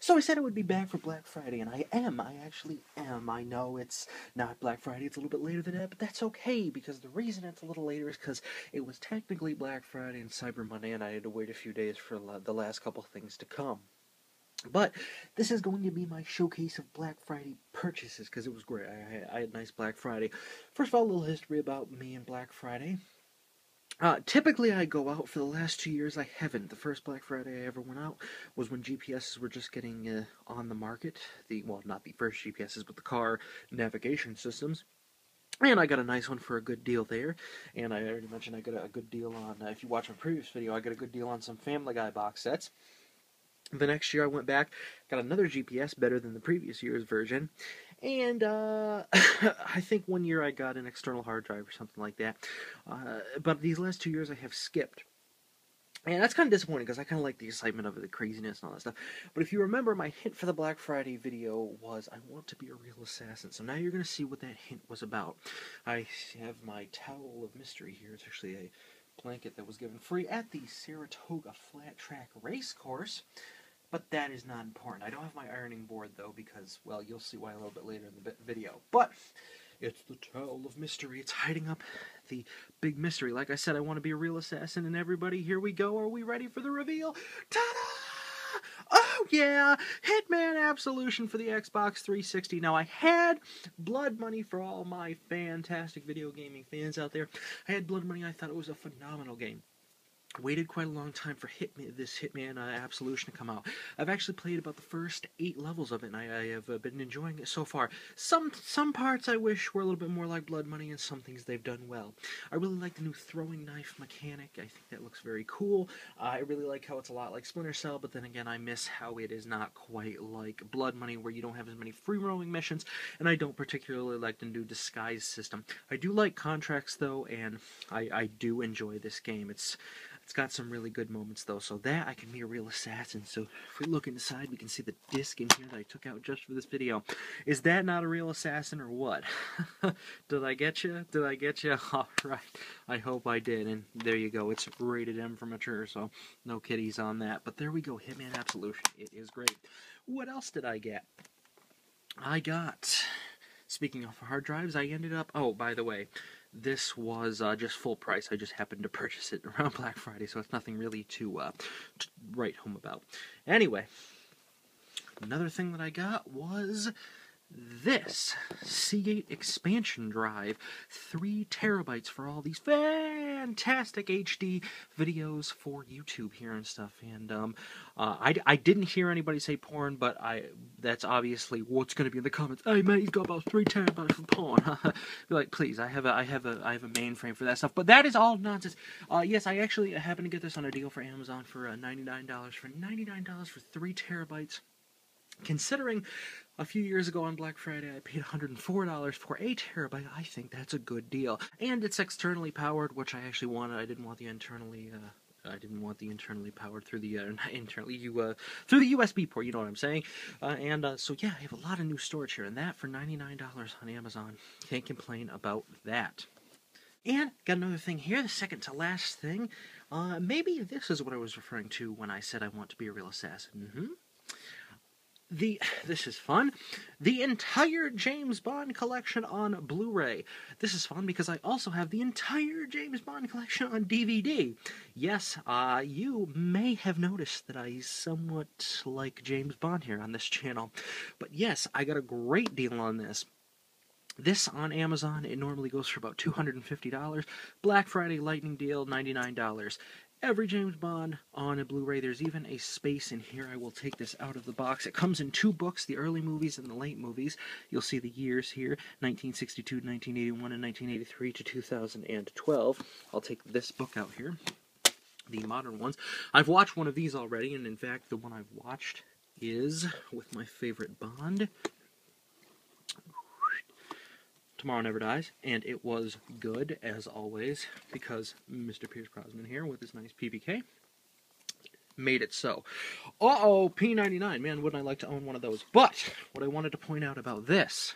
So I said I would be back for Black Friday, and I am. I actually am. I know it's not Black Friday, it's a little bit later than that, but that's okay, because the reason it's a little later is because it was technically Black Friday and Cyber Monday, and I had to wait a few days for the last couple things to come. But this is going to be my showcase of Black Friday purchases, because it was great. I had a nice Black Friday. First of all, a little history about me and Black Friday. Typically I go out. For the last 2 years I haven't. The first Black Friday I ever went out was when GPSs were just getting on the market. Well, not the first GPSs, but the car navigation systems. And I got a nice one for a good deal there. And I already mentioned I got a good deal on, if you watch my previous video, I got a good deal on some Family Guy box sets. The next year I went back, got another GPS better than the previous year's version, and I think 1 year I got an external hard drive or something like that. But these last 2 years I have skipped. And that's kind of disappointing, because I kind of like the excitement of it, the craziness and all that stuff. But if you remember, my hint for the Black Friday video was, I want to be a real assassin. So now you're going to see what that hint was about. I have my towel of mystery here. It's actually a blanket that was given free at the Saratoga Flat Track Race Course. But that is not important. I don't have my ironing board, though, because, well, you'll see why a little bit later in the video. But it's the towel of mystery. It's hiding up the big mystery. Like I said, I want to be a real assassin, and everybody, here we go. Are we ready for the reveal? Ta-da! Oh, yeah! Hitman Absolution for the Xbox 360. Now, I had Blood Money for all my fantastic video gaming fans out there. I had Blood Money. I thought it was a phenomenal game. Waited quite a long time for this Hitman Absolution to come out. I've actually played about the first 8 levels of it, and I have been enjoying it so far. Some parts I wish were a little bit more like Blood Money, and some things they've done well. I really like the new throwing knife mechanic. I think that looks very cool. I really like how it's a lot like Splinter Cell, but then again, I miss how it is not quite like Blood Money, where you don't have as many free-roaming missions, and I don't particularly like the new disguise system. I do like contracts, though, and I do enjoy this game. It's got some really good moments, though, so that I can be a real assassin. So if we look inside, we can see the disc in here that I took out just for this video. Is that not a real assassin, or what? Did I get you? Did I get you? All right. I hope I did, and there you go. It's rated M for mature, so no kiddies on that. But there we go, Hitman Absolution. It is great. What else did I get? I got... Speaking of hard drives, I ended up... Oh, by the way, this was just full price. I just happened to purchase it around Black Friday, so it's nothing really to write home about. Anyway, another thing that I got was this Seagate expansion drive. 3 terabytes for all these fantastic HD videos for YouTube here and stuff. And I didn't hear anybody say porn, but that's obviously what's going to be in the comments. Hey man, he's got about 3 terabytes for porn. Be like, please, I have a mainframe for that stuff. But that is all nonsense. Yes, I actually happened to get this on a deal for Amazon for $99. For $99 for 3 terabytes. Considering a few years ago on Black Friday I paid $104 for a terabyte, I think that's a good deal. And it's externally powered, which I actually wanted. I didn't want the internally powered through the through the USB port. You know what I'm saying? So yeah, I have a lot of new storage here, and that for $99 on Amazon. Can't complain about that. And got another thing here, the second to last thing. Maybe this is what I was referring to when I said I want to be a real assassin. This is fun. The entire James Bond collection on Blu-ray. This is fun because I also have the entire James Bond collection on DVD. Yes, you may have noticed that I somewhat like James Bond here on this channel. But yes, I got a great deal on this. This on Amazon, it normally goes for about $250. Black Friday Lightning Deal, $99. Every James Bond on a Blu-ray. There's even a space in here. I will take this out of the box. It comes in 2 books, the early movies and the late movies. You'll see the years here, 1962 to 1981 and 1983 to 2012. I'll take this book out here, the modern ones. I've watched one of these already, and in fact, the one I've watched is with my favorite Bond, Tomorrow Never Dies, and it was good, as always, because Mr. Pierce Brosnan here, with his nice PPK, made it so. Uh-oh, P99, man, wouldn't I like to own one of those? But, what I wanted to point out about this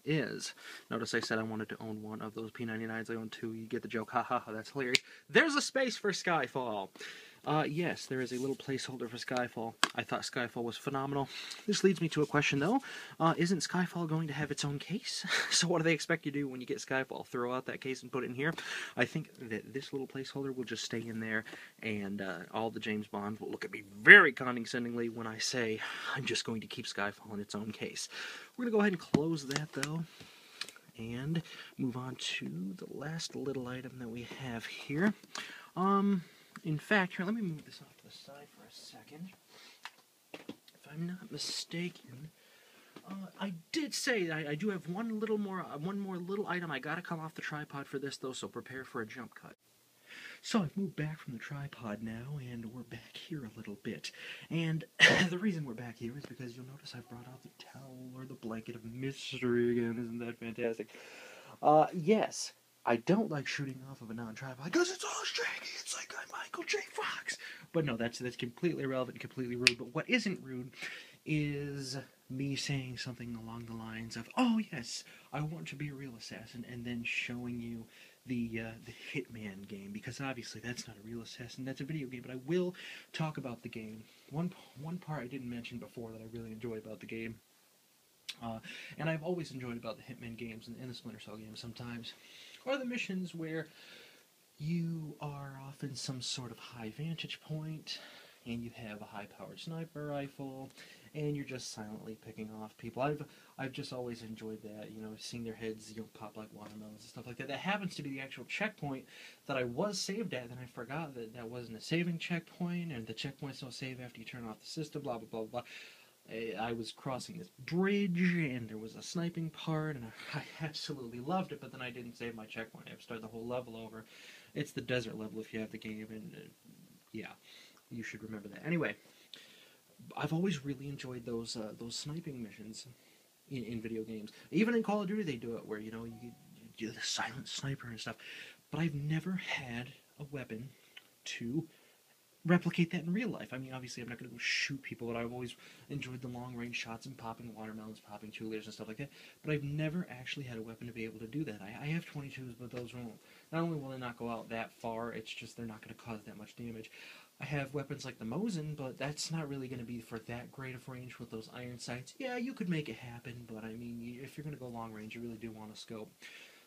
is, notice I said I wanted to own one of those P99s, I own 2, you get the joke, ha ha ha, that's hilarious. There's a space for Skyfall. Yes, there is a little placeholder for Skyfall. I thought Skyfall was phenomenal. This leads me to a question, though. Isn't Skyfall going to have its own case? So what do they expect you to do when you get Skyfall? Throw out that case and put it in here? I think that this little placeholder will just stay in there, and all the James Bonds will look at me very condescendingly when I say I'm just going to keep Skyfall in its own case. We're going to go ahead and close that, though, and move on to the last little item that we have here. In fact, here, let me move this off to the side for a second. If I'm not mistaken, I did say I do have one more little item. I gotta come off the tripod for this, though, so prepare for a jump cut. So I've moved back from the tripod now, and we're back here a little bit. And the reason we're back here is because you'll notice I've brought out the towel or the blanket of mystery again. Isn't that fantastic? Yes. I don't like shooting off of a non-tripod because it's all streaky. It's like I'm Michael J. Fox. But no, that's completely irrelevant and completely rude. But what isn't rude is me saying something along the lines of, "Oh yes, I want to be a real assassin," and then showing you the Hitman game, because obviously that's not a real assassin. That's a video game. But I will talk about the game. One part I didn't mention before that I really enjoy about the game. And I've always enjoyed about the Hitman games and the Splinter Cell games sometimes, are the missions where you are off in some sort of high vantage point, and you have a high-powered sniper rifle, and you're just silently picking off people. I've just always enjoyed that, seeing their heads, pop like watermelons and stuff like that. That happens to be the actual checkpoint that I was saved at, and I forgot that wasn't a saving checkpoint, and the checkpoints don't save after you turn off the system, blah, blah, blah, blah. I was crossing this bridge, and there was a sniping part, and I absolutely loved it, but then I didn't save my checkpoint. I have to start the whole level over. It's the desert level if you have the game, and yeah, you should remember that. Anyway, I've always really enjoyed those sniping missions in video games. Even in Call of Duty they do it, where, you do the silent sniper and stuff. But I've never had a weapon to replicate that in real life. I mean, obviously I'm not going to go shoot people, but I've always enjoyed the long-range shots and popping watermelons, popping two-liters and stuff like that, but I've never actually had a weapon to be able to do that. I have 22s, but those won't. Not only will they not go out that far, it's just they're not going to cause that much damage. I have weapons like the Mosin, but that's not really going to be for that great of range with those iron sights. Yeah, you could make it happen, but I mean, if you're going to go long range, you really do want a scope.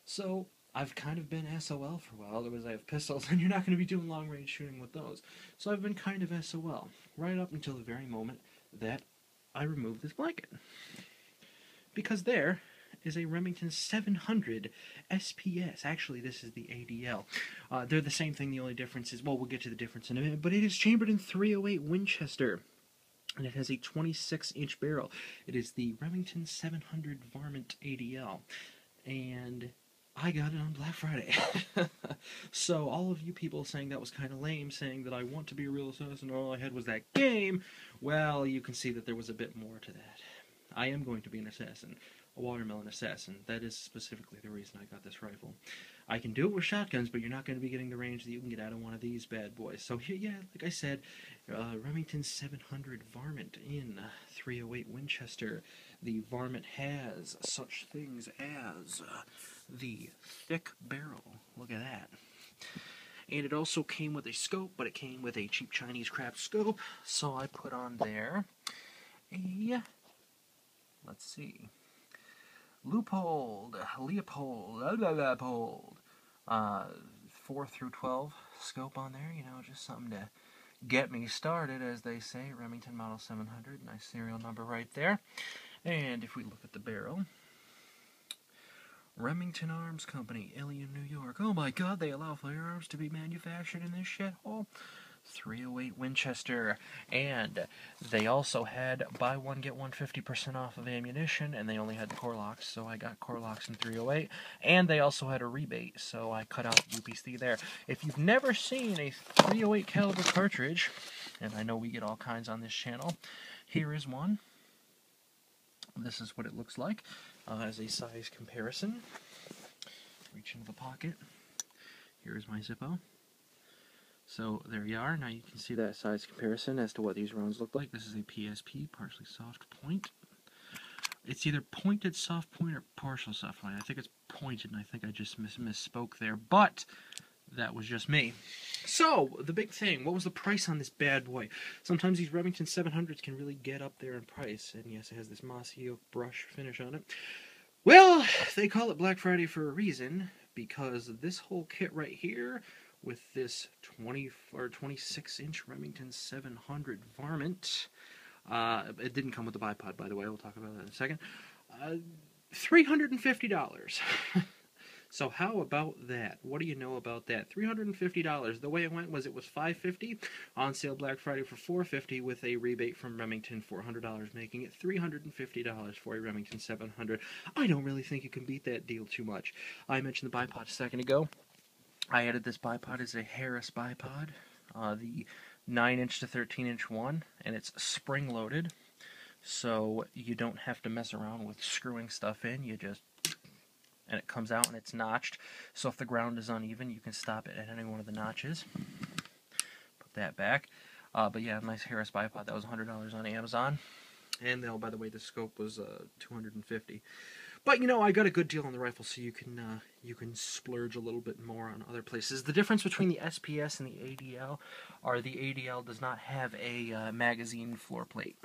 So I've kind of been SOL for a while. Otherwise, I have pistols, and you're not going to be doing long-range shooting with those. So I've been kind of SOL, right up until the very moment that I removed this blanket. Because there is a Remington 700 SPS. Actually, this is the ADL. They're the same thing. The only difference is, well, we'll get to the difference in a minute, but it is chambered in .308 Winchester. And it has a 26-inch barrel. It is the Remington 700 Varmint ADL. And I got it on Black Friday. So all of you people saying that was kind of lame, saying that I want to be a real assassin, all I had was that game, well, you can see that there was a bit more to that. I am going to be an assassin, a watermelon assassin. That is specifically the reason I got this rifle. I can do it with shotguns, but you're not going to be getting the range that you can get out of one of these bad boys. So here, yeah, like I said, Remington 700 Varmint in .308 Winchester. The Varmint has such things as the thick barrel. Look at that. And it also came with a scope, but it came with a cheap Chinese crap scope. So I put on there a, let's see, Leopold, 4 through 12 scope on there, just something to get me started, as they say. Remington Model 700, nice serial number right there. And if we look at the barrel, Remington Arms Company, Ilion, New York. Oh my god, they allow firearms to be manufactured in this shithole? .308 Winchester. And they also had buy one, get one 50% off of ammunition, and they only had the core locks, so I got core locks in .308. And they also had a rebate, so I cut out UPC there. If you've never seen a .308 caliber cartridge, and I know we get all kinds on this channel, here is one. This is what it looks like as a size comparison. Reach into the pocket. Here is my Zippo. So there you are. Now you can see that size comparison as to what these rounds look like. This is a PSP, partially soft point. It's either pointed soft point or partial soft point. I think it's pointed, and I think I just misspoke there. But that was just me. So, the big thing, what was the price on this bad boy? Sometimes these Remington 700s can really get up there in price. And yes, it has this mossy oak brush finish on it. Well, they call it Black Friday for a reason, because this whole kit right here, with this 20 or 26-inch Remington 700 varmint, it didn't come with the bipod, by the way. We'll talk about that in a second. $350. So how about that? What do you know about that? $350. The way it went was it was $550 on sale Black Friday for $450 with a rebate from Remington, $400, making it $350 for a Remington 700. I don't really think you can beat that deal too much. I mentioned the bipod a second ago. I added this bipod as a Harris bipod, the 9-inch to 13-inch one, and it's spring-loaded, so you don't have to mess around with screwing stuff in. You just... and it comes out and it's notched, so if the ground is uneven, you can stop it at any one of the notches. Put that back. But yeah, nice Harris bipod. That was $100 on Amazon. And oh, by the way, the scope was $250. But you know, I got a good deal on the rifle, so you can splurge a little bit more on other places. The difference between the SPS and the ADL are the ADL does not have a magazine floor plate,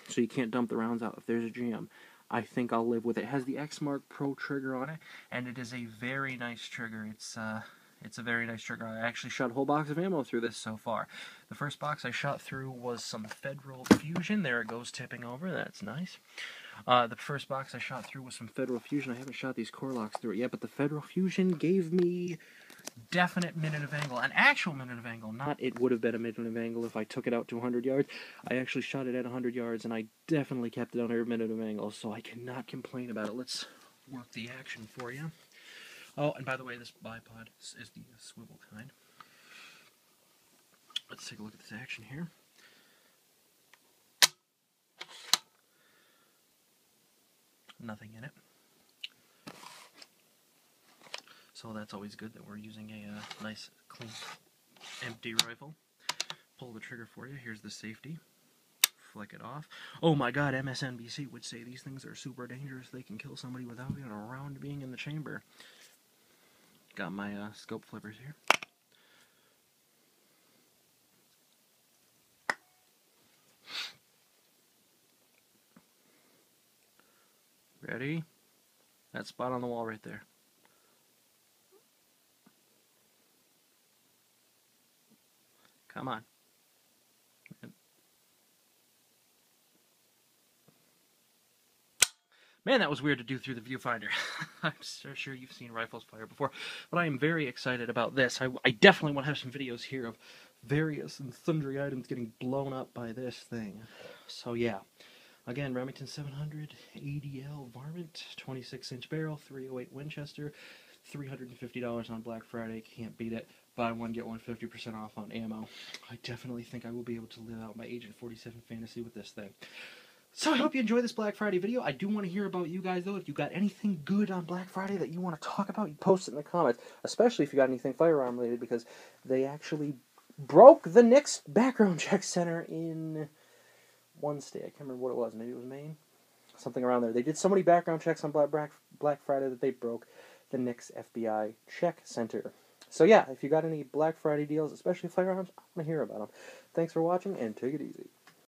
so you can't dump the rounds out if there's a jam. I think I'll live with it. It has the X-Mark Pro trigger on it, and it is a very nice trigger. It's a very nice trigger. I actually shot a whole box of ammo through this so far. The first box I shot through was some Federal Fusion. There it goes tipping over. That's nice. The first box I shot through was some Federal Fusion. I haven't shot these core locks through it yet, but the Federal Fusion gave me definite minute of angle, an actual minute of angle, not it would have been a minute of angle if I took it out to 100 yards. I actually shot it at 100 yards, and I definitely kept it under a minute of angle, so I cannot complain about it. Let's work the action for you. Oh, and by the way, this bipod is the swivel kind. Let's take a look at this action here. Nothing in it. So that's always good that we're using a nice, clean, empty rifle. Pull the trigger for you. Here's the safety. Flick it off. Oh my god, MSNBC would say these things are super dangerous. They can kill somebody without even a round being in the chamber. Got my scope flippers here. Ready? That spot on the wall right there. Come on. Man, that was weird to do through the viewfinder. I'm so sure you've seen rifles fire before, but I am very excited about this. I definitely want to have some videos here of various and sundry items getting blown up by this thing. So yeah. Again, Remington 700 ADL varmint, 26-inch barrel, 308 Winchester, $350 on Black Friday. Can't beat it. Buy one, get one 50% off on ammo. I definitely think I will be able to live out my Agent 47 fantasy with this thing. So I hope you enjoyed this Black Friday video. I do want to hear about you guys, though. If you got anything good on Black Friday that you want to talk about, you post it in the comments. Especially if you got anything firearm related, because they actually broke the NICS background check center in one state. I can't remember what it was. Maybe it was Maine? Something around there. They did so many background checks on Black Friday that they broke the NICS FBI check center. So yeah, if you got any Black Friday deals, especially firearms, I want to hear about them. Thanks for watching, and take it easy.